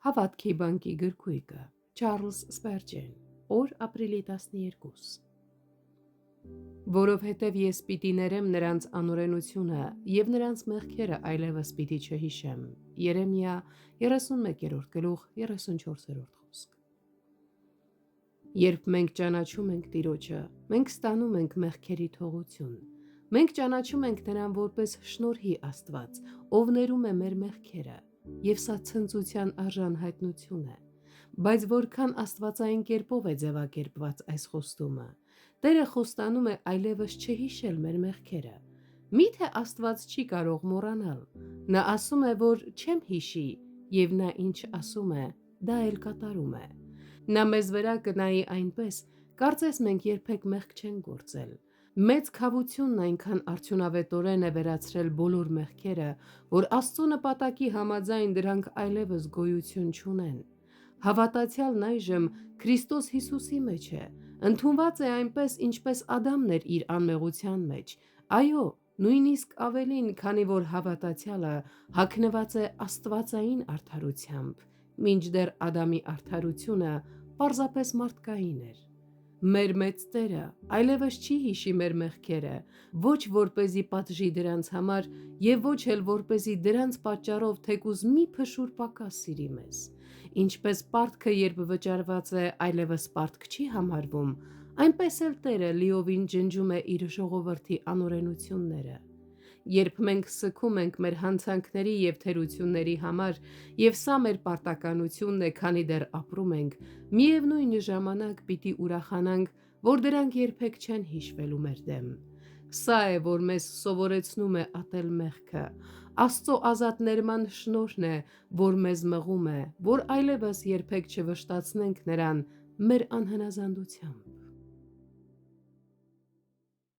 Հավատքի բանկի գրքույկը, Չարլզ Սպերջեն, օր ապրիլի 12։ Որովհետև ես պիտի ներեմ նրանց անօրենությունը և նրանց մեղքերը այլևս պիտի չհիշեմ։ Երեմիա 31-րդ գլուխ 34-րդ խոսք։ Երբ մենք ճանաչում ենք Տիրոջը, մենք ստանում ենք մեղքերի թողություն։ Մենք ճանաչում ենք նրան որպես շնորհի Աստված, ով ներում է մեր մեղքերը, և սա ցնծության արժան հայտնություն է։ Բայց որքան աստվածային կերպով է ձևակերպված այս խոստումը։ Տերը խոստանում է այլևս չհիշել մեր մեղքերը։ Միթե Աստված չի կարող մոռանալ։ Նա ասում է, որ չեմ հիշի, և նա ինչ ասում է, դա էլ կատարում է։ Նա մեզ վրա կնայի այնպես, կարծես մենք երբեք մեղք չենք գործել։ Մեծ քավությունն այնքան արդյունավետորեն է վերացրել բոլոր մեղքերը, որ Աստծո նպատակի համաձայն դրանք այլևս գոյություն չունեն։ Հավատացյալն այժմ Քրիստոս Հիսուսի մեջ է, ընդունված է այնպես, ինչպես Ադամն էր իր անմեղության մեջ։ Այո, նույնիսկ ավելին, քանի որ հավատացյալը հագնված է աստվածային արդարությամբ, մինչդեռ Ադամի արդարությունը պարզապես մարդկային էր։ Մեր մեծ Տերը այլևս չի հիշի մեր մեղքերը, ոչ որպեսզի պատժի դրանց համար և ոչ էլ որպեսզի դրանց պատճառով թեկուզ մի փշուր պակաս սիրի մեզ։ Ինչպես պարտքը, երբ վճարված է, այլևս պարտք չի համարվում, այնպես էլ Տերը լիովին ջնջում է իր ժողովրդի անօրենությունները։ Երբ մենք սգում ենք մեր հանցանքների և թերությունների համար, և սա մեր պարտականությունն է, քանի դեռ ապրում ենք, միևնույն ժամանակ պիտի ուրախանանք, որ դրանք երբեք չեն հիշվելու մեր դեմ։ Սա է, որ մեզ սովորեցնում է ատել մեղքը։ Աստծո ազատ ներման շնորհն է, որ մեզ մղում է, որ այլևս երբեք չվշտացնենք նրան մեր անհնազանդությամբ։